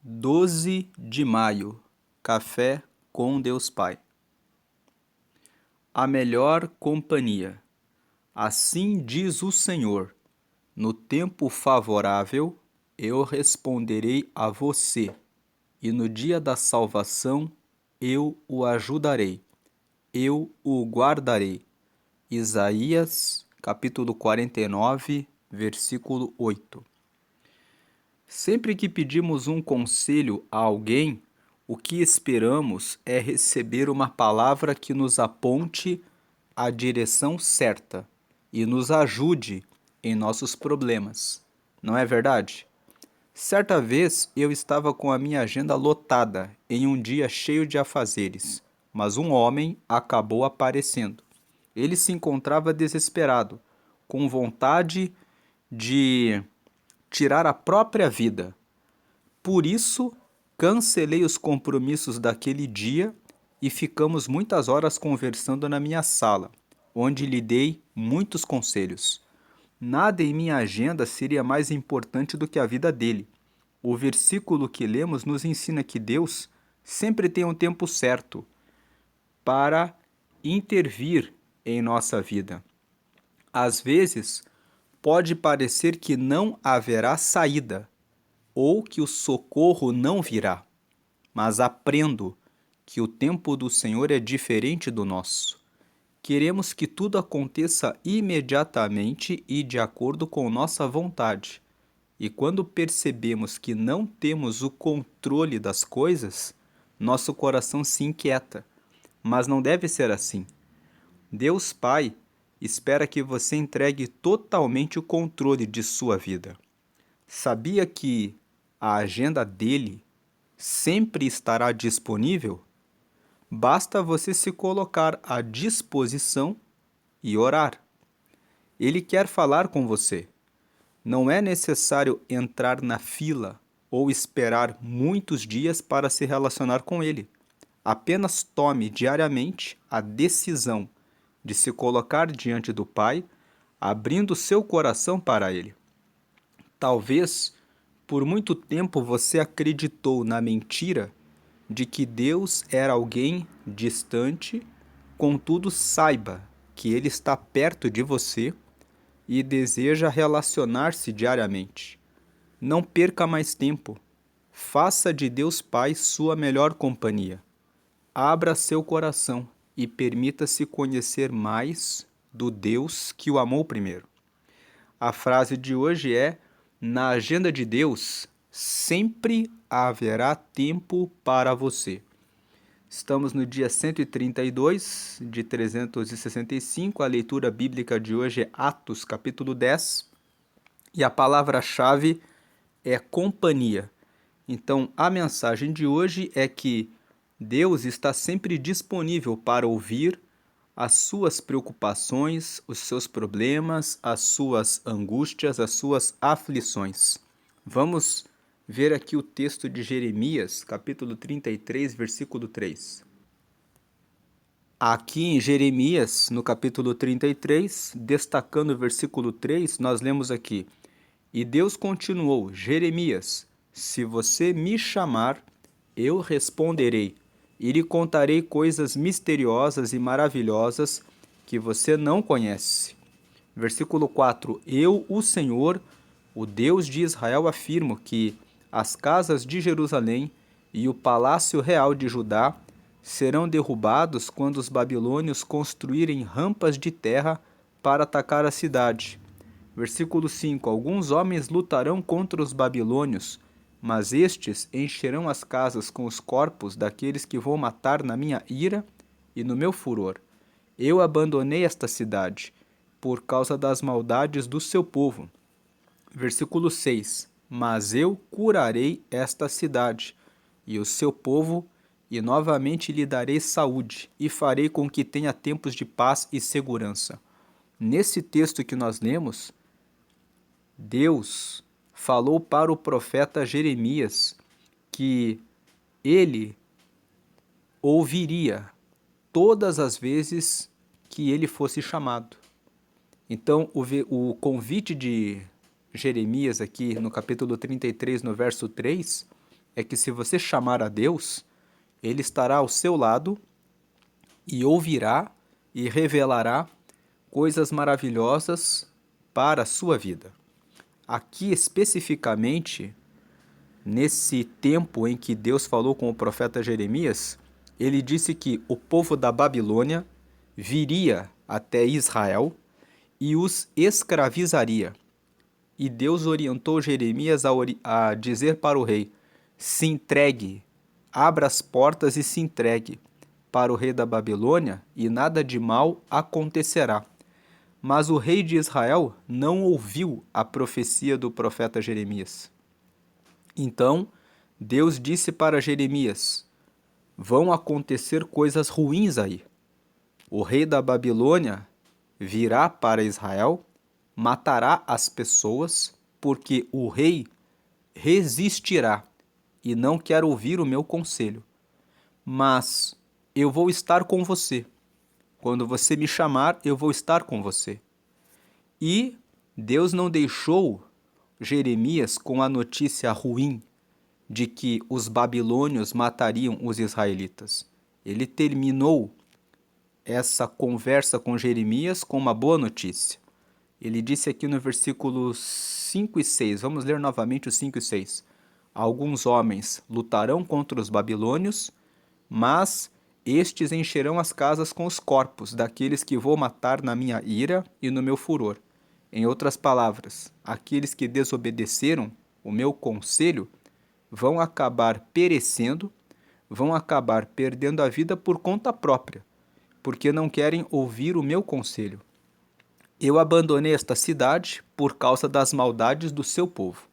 12 de maio, Café com Deus Pai. A melhor companhia. Assim diz o Senhor: no tempo favorável eu responderei a você, e no dia da salvação eu o ajudarei, eu o guardarei. Isaías, capítulo 49, versículo 8. Sempre que pedimos um conselho a alguém, o que esperamos é receber uma palavra que nos aponte a direção certa e nos ajude em nossos problemas. Não é verdade? Certa vez eu estava com a minha agenda lotada em um dia cheio de afazeres, mas um homem acabou aparecendo. Ele se encontrava desesperado, com vontade de tirar a própria vida. Por isso, cancelei os compromissos daquele dia e ficamos muitas horas conversando na minha sala, onde lhe dei muitos conselhos. Nada em minha agenda seria mais importante do que a vida dele. O versículo que lemos nos ensina que Deus sempre tem um tempo certo para intervir em nossa vida. Às vezes, pode parecer que não haverá saída, ou que o socorro não virá, mas aprendo que o tempo do Senhor é diferente do nosso. Queremos que tudo aconteça imediatamente e de acordo com nossa vontade. E quando percebemos que não temos o controle das coisas, nosso coração se inquieta. Mas não deve ser assim. Deus Pai espera que você entregue totalmente o controle de sua vida. Sabia que a agenda dele sempre estará disponível? Basta você se colocar à disposição e orar. Ele quer falar com você. Não é necessário entrar na fila ou esperar muitos dias para se relacionar com ele. Apenas tome diariamente a decisão de se colocar diante do Pai, abrindo seu coração para ele. Talvez por muito tempo você acreditou na mentira de que Deus era alguém distante, contudo saiba que Ele está perto de você e deseja relacionar-se diariamente. Não perca mais tempo. Faça de Deus Pai sua melhor companhia. Abra seu coração e permita-se conhecer mais do Deus que o amou primeiro. A frase de hoje é: na agenda de Deus, sempre haverá tempo para você. Estamos no dia 132 de 365. A leitura bíblica de hoje é Atos, capítulo 10. E a palavra-chave é companhia. Então, a mensagem de hoje é que Deus está sempre disponível para ouvir as suas preocupações, os seus problemas, as suas angústias, as suas aflições. Vamos ver aqui o texto de Jeremias, capítulo 33, versículo 3. Aqui em Jeremias, no capítulo 33, destacando o versículo 3, nós lemos aqui: E Deus continuou: Jeremias, se você me chamar, eu responderei, e lhe contarei coisas misteriosas e maravilhosas que você não conhece. Versículo 4: Eu, o Senhor, o Deus de Israel, afirmo que as casas de Jerusalém e o palácio real de Judá serão derrubados quando os babilônios construírem rampas de terra para atacar a cidade. Versículo 5: Alguns homens lutarão contra os babilônios, mas estes encherão as casas com os corpos daqueles que vou matar na minha ira e no meu furor. Eu abandonei esta cidade por causa das maldades do seu povo. Versículo 6: Mas eu curarei esta cidade e o seu povo, e novamente lhe darei saúde, e farei com que tenha tempos de paz e segurança. Nesse texto que nós lemos, Deus falou para o profeta Jeremias que ele ouviria todas as vezes que ele fosse chamado. Então, o convite de Jeremias aqui no capítulo 33, no verso 3, é que se você chamar a Deus, Ele estará ao seu lado e ouvirá e revelará coisas maravilhosas para a sua vida. Aqui especificamente, nesse tempo em que Deus falou com o profeta Jeremias, ele disse que o povo da Babilônia viria até Israel e os escravizaria. E Deus orientou Jeremias a dizer para o rei: se entregue, abra as portas e se entregue para o rei da Babilônia, e nada de mal acontecerá. Mas o rei de Israel não ouviu a profecia do profeta Jeremias. Então, Deus disse para Jeremias: vão acontecer coisas ruins aí. O rei da Babilônia virá para Israel, matará as pessoas, porque o rei resistirá e não quer ouvir o meu conselho. Mas eu vou estar com você. Quando você me chamar, eu vou estar com você. E Deus não deixou Jeremias com a notícia ruim de que os babilônios matariam os israelitas. Ele terminou essa conversa com Jeremias com uma boa notícia. Ele disse aqui no versículo 5 e 6, vamos ler novamente os 5 e 6. Alguns homens lutarão contra os babilônios, mas estes encherão as casas com os corpos daqueles que vou matar na minha ira e no meu furor. Em outras palavras, aqueles que desobedeceram o meu conselho vão acabar perecendo, vão acabar perdendo a vida por conta própria, porque não querem ouvir o meu conselho. Eu abandonei esta cidade por causa das maldades do seu povo.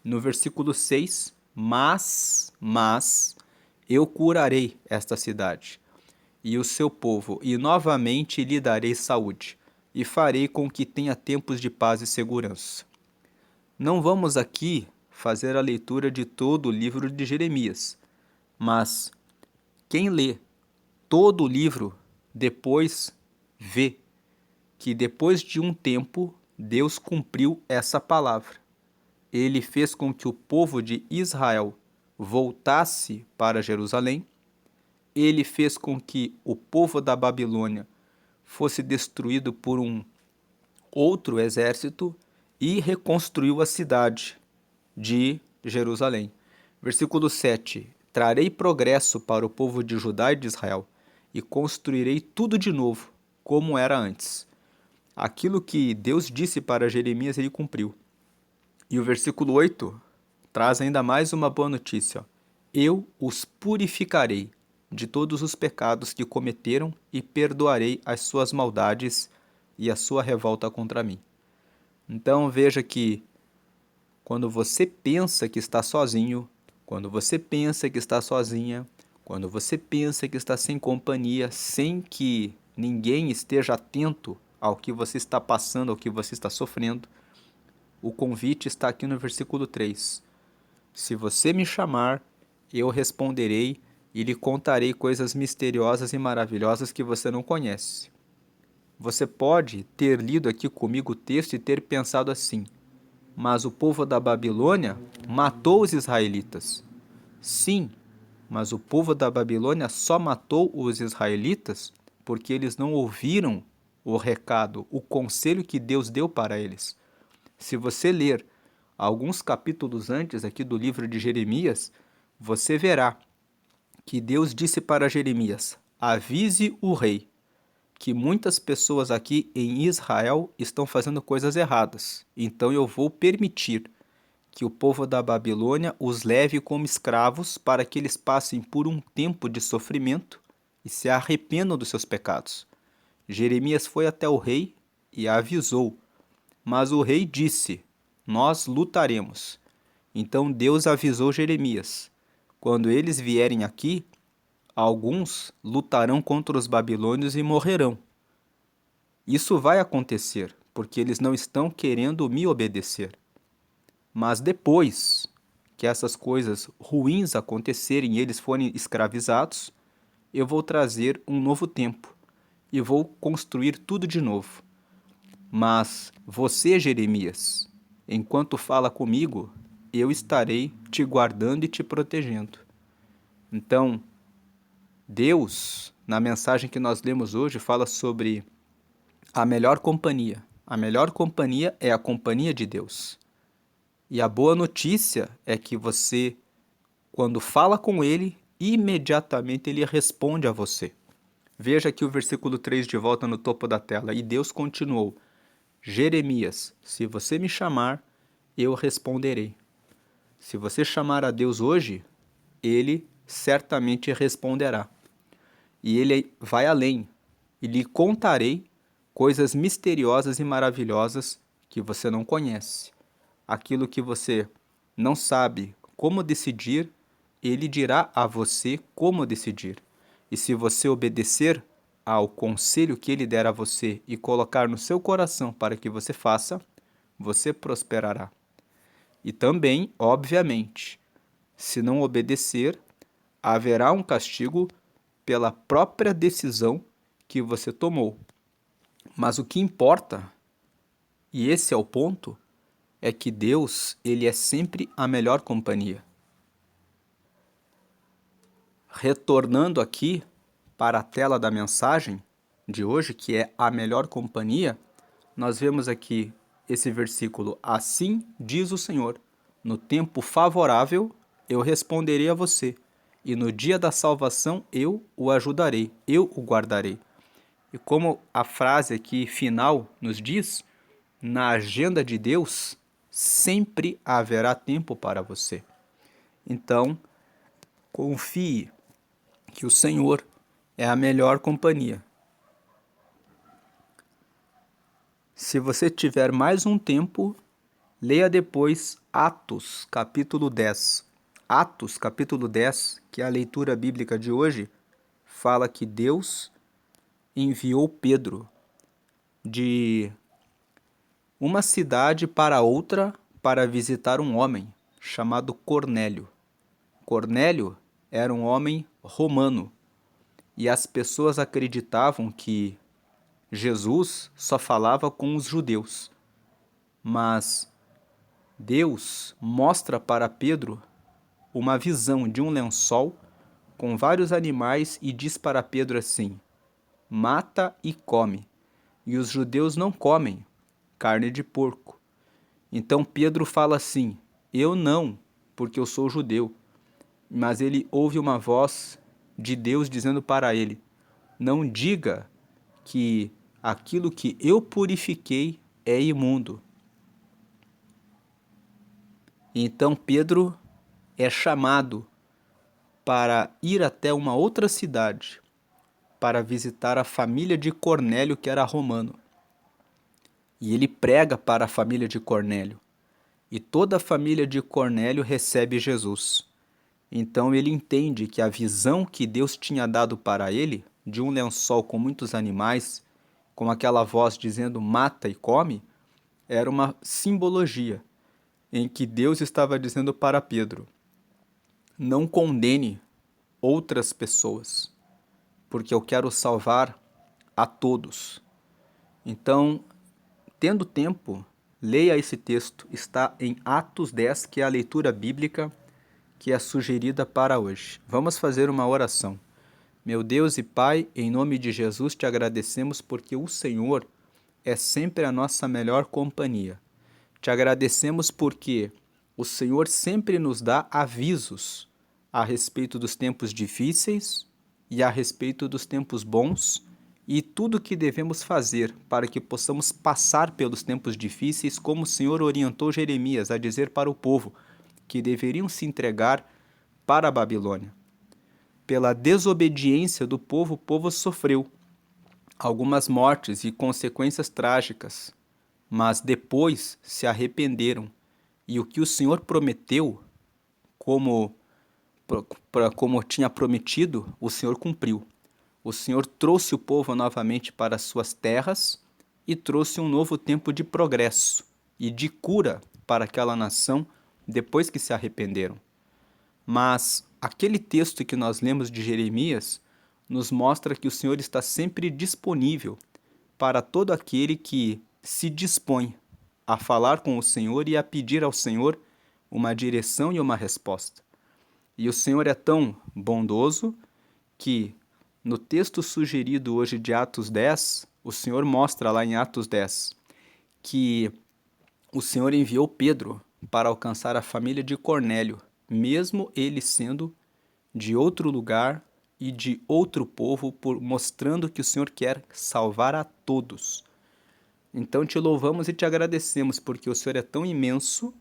No versículo 6, mas eu curarei esta cidade e o seu povo, e novamente lhe darei saúde, e farei com que tenha tempos de paz e segurança. Não vamos aqui fazer a leitura de todo o livro de Jeremias, mas quem lê todo o livro depois vê que depois de um tempo Deus cumpriu essa palavra. Ele fez com que o povo de Israel voltasse para Jerusalém. Ele fez com que o povo da Babilônia fosse destruído por um outro exército e reconstruiu a cidade de Jerusalém. Versículo 7. Trarei progresso para o povo de Judá e de Israel, e construirei tudo de novo, como era antes. Aquilo que Deus disse para Jeremias, ele cumpriu. E o versículo 8 traz ainda mais uma boa notícia. Eu os purificarei de todos os pecados que cometeram e perdoarei as suas maldades e a sua revolta contra mim. Então veja que quando você pensa que está sozinho, quando você pensa que está sozinha, quando você pensa que está sem companhia, sem que ninguém esteja atento ao que você está passando, ao que você está sofrendo, o convite está aqui no versículo 3. Se você me chamar, eu responderei e lhe contarei coisas misteriosas e maravilhosas que você não conhece. Você pode ter lido aqui comigo o texto e ter pensado assim: mas o povo da Babilônia matou os israelitas. Sim, mas o povo da Babilônia só matou os israelitas porque eles não ouviram o recado, o conselho que Deus deu para eles. Se você ler alguns capítulos antes aqui do livro de Jeremias, você verá que Deus disse para Jeremias: avise o rei que muitas pessoas aqui em Israel estão fazendo coisas erradas. Então eu vou permitir que o povo da Babilônia os leve como escravos para que eles passem por um tempo de sofrimento e se arrependam dos seus pecados. Jeremias foi até o rei e avisou, mas o rei disse: nós lutaremos. Então Deus avisou Jeremias: quando eles vierem aqui, alguns lutarão contra os babilônios e morrerão. Isso vai acontecer, porque eles não estão querendo me obedecer. Mas depois que essas coisas ruins acontecerem e eles forem escravizados, eu vou trazer um novo tempo e vou construir tudo de novo. Mas você, Jeremias, enquanto fala comigo, eu estarei te guardando e te protegendo. Então, Deus, na mensagem que nós lemos hoje, fala sobre a melhor companhia. A melhor companhia é a companhia de Deus. E a boa notícia é que você, quando fala com Ele, imediatamente Ele responde a você. Veja aqui o versículo 3 de volta no topo da tela. E Deus continuou: Jeremias, se você me chamar, eu responderei. Se você chamar a Deus hoje, Ele certamente responderá. E Ele vai além, e lhe contarei coisas misteriosas e maravilhosas que você não conhece. Aquilo que você não sabe como decidir, Ele dirá a você como decidir. E se você obedecer ao conselho que Ele der a você e colocar no seu coração para que você faça, você prosperará. E também, obviamente, se não obedecer, haverá um castigo pela própria decisão que você tomou. Mas o que importa, e esse é o ponto, é que Deus, ele é sempre a melhor companhia. Retornando aqui para a tela da mensagem de hoje, que é a melhor companhia, nós vemos aqui esse versículo: Assim diz o Senhor, no tempo favorável eu responderei a você, e no dia da salvação eu o ajudarei, eu o guardarei. E como a frase aqui final nos diz, na agenda de Deus sempre haverá tempo para você. Então, confie que o Senhor é a melhor companhia. Se você tiver mais um tempo, leia depois Atos, capítulo 10. Atos, capítulo 10, que é a leitura bíblica de hoje, fala que Deus enviou Pedro de uma cidade para outra para visitar um homem chamado Cornélio. Cornélio era um homem romano e as pessoas acreditavam que Jesus só falava com os judeus. Mas Deus mostra para Pedro uma visão de um lençol com vários animais e diz para Pedro assim: mata e come. E os judeus não comem carne de porco. Então Pedro fala assim: eu não, porque eu sou judeu. Mas ele ouve uma voz de Deus dizendo para ele: não diga que aquilo que eu purifiquei é imundo. Então Pedro é chamado para ir até uma outra cidade para visitar a família de Cornélio, que era romano. E ele prega para a família de Cornélio. E toda a família de Cornélio recebe Jesus. Então ele entende que a visão que Deus tinha dado para ele, de um lençol com muitos animais, com aquela voz dizendo mata e come, era uma simbologia em que Deus estava dizendo para Pedro: não condene outras pessoas, porque eu quero salvar a todos. Então, tendo tempo, leia esse texto, está em Atos 10, que é a leitura bíblica que é sugerida para hoje. Vamos fazer uma oração. Meu Deus e Pai, em nome de Jesus te agradecemos porque o Senhor é sempre a nossa melhor companhia. Te agradecemos porque o Senhor sempre nos dá avisos a respeito dos tempos difíceis e a respeito dos tempos bons e tudo o que devemos fazer para que possamos passar pelos tempos difíceis, como o Senhor orientou Jeremias a dizer para o povo que deveriam se entregar para a Babilônia. Pela desobediência do povo, o povo sofreu algumas mortes e consequências trágicas, mas depois se arrependeram. E o que o Senhor prometeu, como tinha prometido, o Senhor cumpriu. O Senhor trouxe o povo novamente para suas terras e trouxe um novo tempo de progresso e de cura para aquela nação depois que se arrependeram. Mas aquele texto que nós lemos de Jeremias nos mostra que o Senhor está sempre disponível para todo aquele que se dispõe a falar com o Senhor e a pedir ao Senhor uma direção e uma resposta. E o Senhor é tão bondoso que no texto sugerido hoje de Atos 10, o Senhor mostra lá em Atos 10 que o Senhor enviou Pedro para alcançar a família de Cornélio, mesmo ele sendo de outro lugar e de outro povo, mostrando que o Senhor quer salvar a todos. Então te louvamos e te agradecemos, porque o Senhor é tão imenso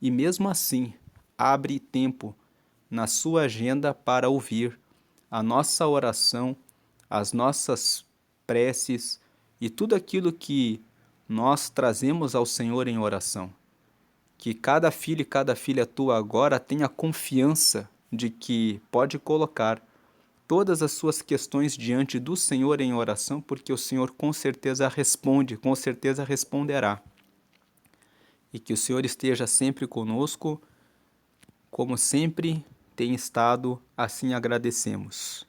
e mesmo assim abre tempo na sua agenda para ouvir a nossa oração, as nossas preces e tudo aquilo que nós trazemos ao Senhor em oração. Que cada filho e cada filha tua agora tenha confiança de que pode colocar todas as suas questões diante do Senhor em oração, porque o Senhor com certeza responde, com certeza responderá. E que o Senhor esteja sempre conosco, como sempre tem estado, assim agradecemos.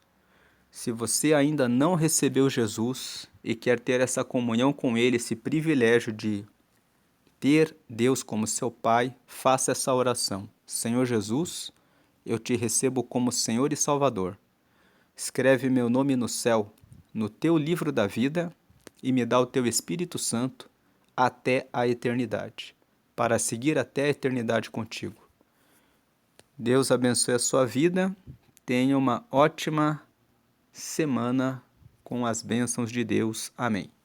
Se você ainda não recebeu Jesus e quer ter essa comunhão com Ele, esse privilégio de ter Deus como seu Pai, faça essa oração. Senhor Jesus, eu te recebo como Senhor e Salvador. Escreve meu nome no céu, no teu livro da vida, e me dá o teu Espírito Santo até a eternidade, para seguir até a eternidade contigo. Deus abençoe a sua vida. Tenha uma ótima semana com as bênçãos de Deus. Amém.